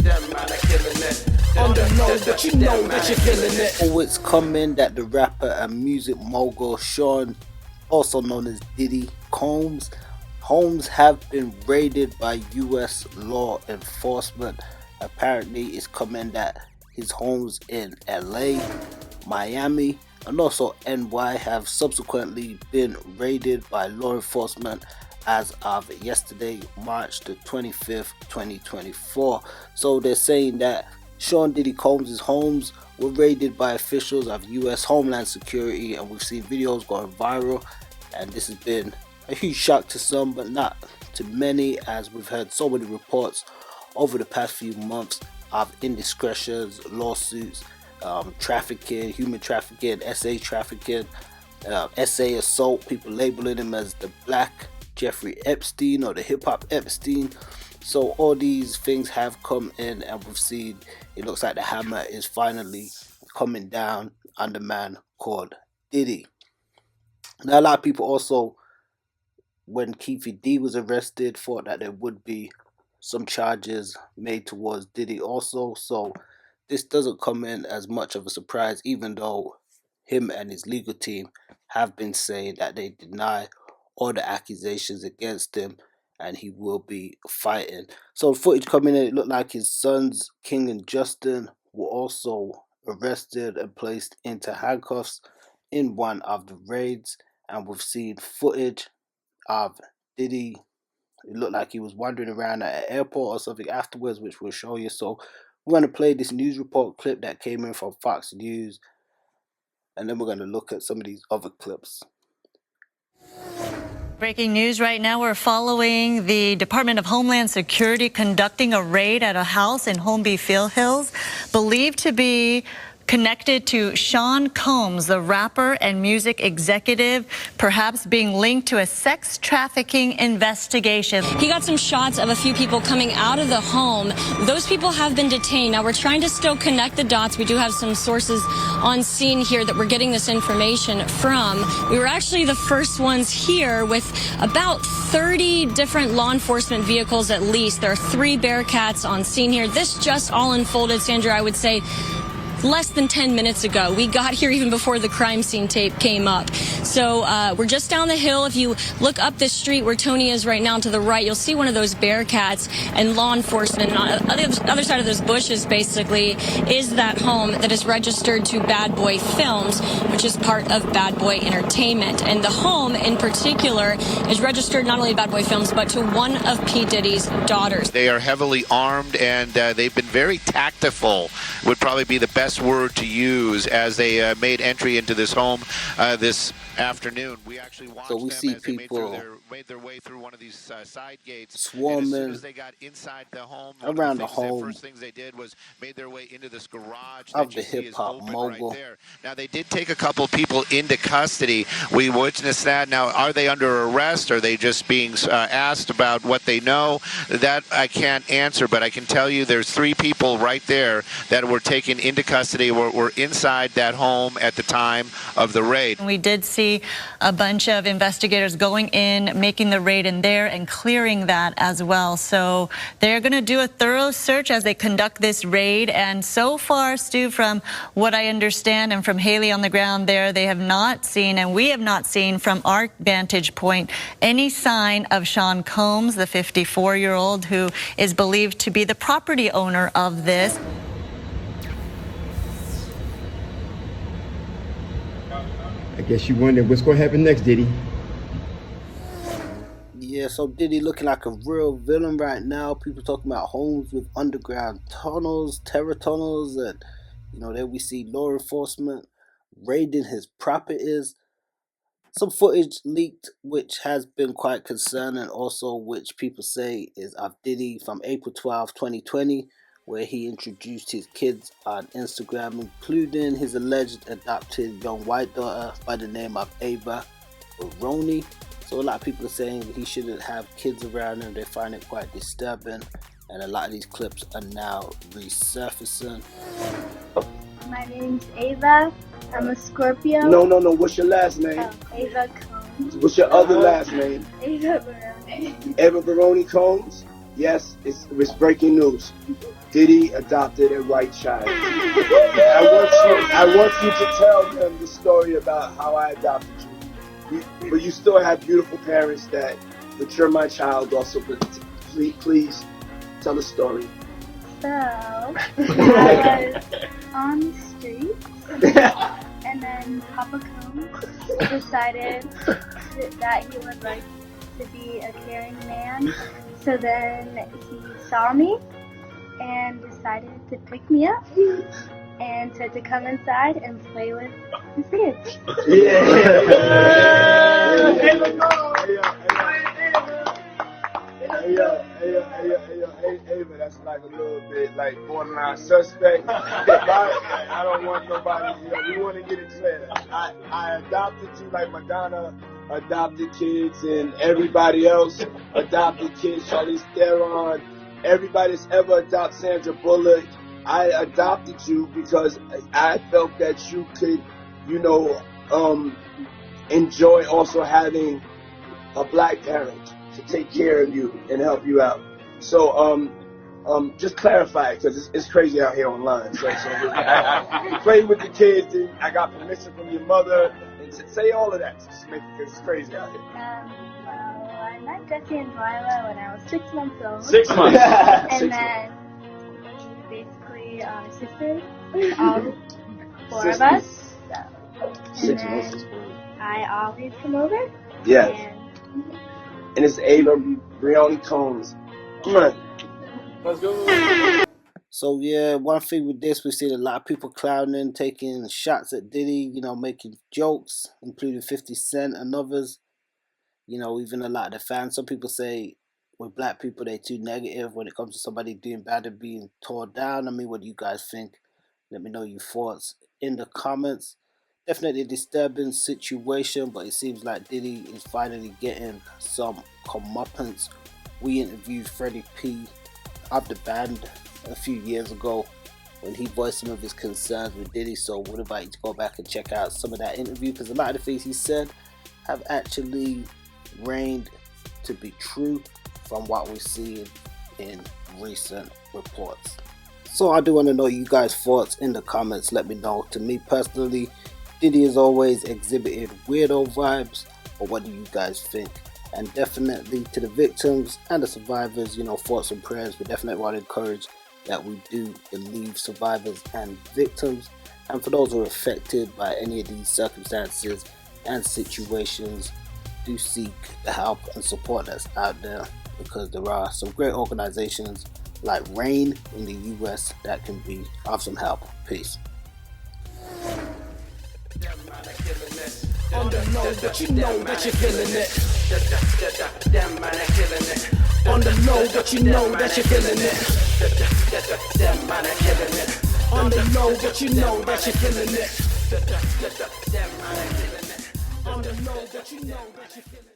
On the low, but you know that you're killing it. Oh, it's coming that the rapper and music mogul Sean, also known as Diddy Combs, homes have been raided by US law enforcement. Apparently it's coming that his homes in LA, Miami, and also NY have subsequently been raided by law enforcement as of yesterday, March the 25th, 2024. So they're saying that Sean Diddy Combs' homes were raided by officials of US Homeland Security, and we've seen videos going viral, and this has been a huge shock to some but not to many, as we've heard so many reports over the past few months of indiscretions, lawsuits, trafficking, human trafficking, SA trafficking, SA assault, people labeling him as the Black Jeffrey Epstein or the hip-hop Epstein. So all these things have come in, and we've seen it looks like the hammer is finally coming down on the man called Diddy. Now a lot of people also, when Keefe D was arrested, thought that there would be some charges made towards Diddy also. So this doesn't come in as much of a surprise, even though him and his legal team have been saying that they deny all the accusations against him and he will be fighting. So footage coming in, it looked like his sons King and Justin were also arrested and placed into handcuffs in one of the raids, and we've seen footage of Diddy. It looked like he was wandering around at an airport or something afterwards, which we'll show you. So we're going to play this news report clip that came in from Fox News, and then we're going to look at some of these other clips. Breaking news right now, we're following the Department of Homeland Security conducting a raid at a house in Holmby Field Hills, believed to be connected to Sean Combs, the rapper and music executive, perhaps being linked to a sex trafficking investigation. He got some shots of a few people coming out of the home. Those people have been detained. Now we're trying to still connect the dots. We do have some sources on scene here that we're getting this information from. We were actually the first ones here with about 30 different law enforcement vehicles at least. There are 3 Bearcats on scene here. This just all unfolded, Sandra, I would say, less than 10 minutes ago. We got here even before the crime scene tape came up. So we're just down the hill. If you look up this street where Tony is right now to the right, you'll see one of those Bearcats and law enforcement. And on the other side of those bushes, basically, is that home that is registered to Bad Boy Films, which is part of Bad Boy Entertainment. And the home in particular is registered not only to Bad Boy Films, but to one of P. Diddy's daughters. They are heavily armed, and they've been very tactful, would probably be the best word to use, as they made entry into this home this afternoon. We actually watched so we see as people they made their way through one of these side gates, swarming as soon as they got inside the home, around the home. First things they did was made their way into this garage of the hip-hop mogul. Right there. Now they did take a couple people into custody. We witnessed that. Now, are they under arrest? Are they just being asked about what they know? That I can't answer, but I can tell you there's 3 people right there that were taken into custody, were inside that home at the time of the raid. We did see a bunch of investigators going in, making the raid in there and clearing that as well. So they're going to do a thorough search as they conduct this raid. And so far, Stu, from what I understand and from Haley on the ground there, they have not seen, and we have not seen from our vantage point, any sign of Sean Combs, the 54-year-old who is believed to be the property owner of this. I guess you wonder what's going to happen next, Diddy. Yeah, so Diddy looking like a real villain right now. People talking about homes with underground tunnels, terror tunnels, and there we see law enforcement raiding his properties. Some footage leaked which has been quite concerning, also which people say is of Diddy from April 12, 2020, where he introduced his kids on Instagram, including his alleged adopted young white daughter by the name of Ava Baroni. So a lot of people are saying he shouldn't have kids around him. They find it quite disturbing, and a lot of these clips are now resurfacing. My name's Ava. I'm a Scorpio. No. What's your last name? Ava Combs. What's your other last name? Ava Baroni. Ava Baroni Combs? Yes, it was breaking news. Diddy adopted a white child. I want you to tell them the story about how I adopted you. But you still have beautiful parents but you're my child also. But please tell the story. So, I was on the street, and then Papa Combs decided that he would like to be a caring man. So then he saw me and decided to pick me up and said to come inside and play with his kids. Hey, but that's like a little bit like borderline suspect. I don't want nobody, we want to get it clear. I adopted you like Madonna adopted kids and everybody else adopted kids, Charlize Theron, everybody that's ever adopted Sandra Bullock. I adopted you because I felt that you could, enjoy also having a black parent to take care of you and help you out. So, just clarify it, because it's crazy out here online. So you play with the kids, and I got permission from your mother, and say all of that, just make it, because it's crazy out here. Well, I met Jesse and Delilah when I was 6 months old. 6 months. And then we basically are sisters, all 4 of us. So. 6 months. I always come over. Yes. And it's Ava Brioni Combs. Come on. Let's go. So yeah, one thing with this, we've seen a lot of people clowning, taking shots at Diddy, making jokes, including 50 Cent and others. Even a lot of the fans. Some people say with black people, they're too negative when it comes to somebody doing bad and being torn down. I mean, what do you guys think? Let me know your thoughts in the comments. Definitely a disturbing situation, but it seems like Diddy is finally getting some comeuppance. We interviewed Freddie P of the band a few years ago when he voiced some of his concerns with Diddy, so would invite you to go back and check out some of that interview, because a lot of the things he said have actually reigned to be true from what we've seen in recent reports. So I do want to know you guys' thoughts in the comments. Let me know. To me personally, Diddy has always exhibited weirdo vibes, but what do you guys think? And definitely to the victims and the survivors, thoughts and prayers. We definitely want to encourage that we do believe survivors and victims. And for those who are affected by any of these circumstances and situations, do seek the help and support that's out there, because there are some great organizations like RAIN in the US that can be of some help. Peace. On the low, but you know that you're feeling it. Them man are killing it. On the low, but you know that you're feeling it. Them man are killing it. On the low, but you know that you're feeling it. Them man are killing it. On the low, but you know that you're feeling it.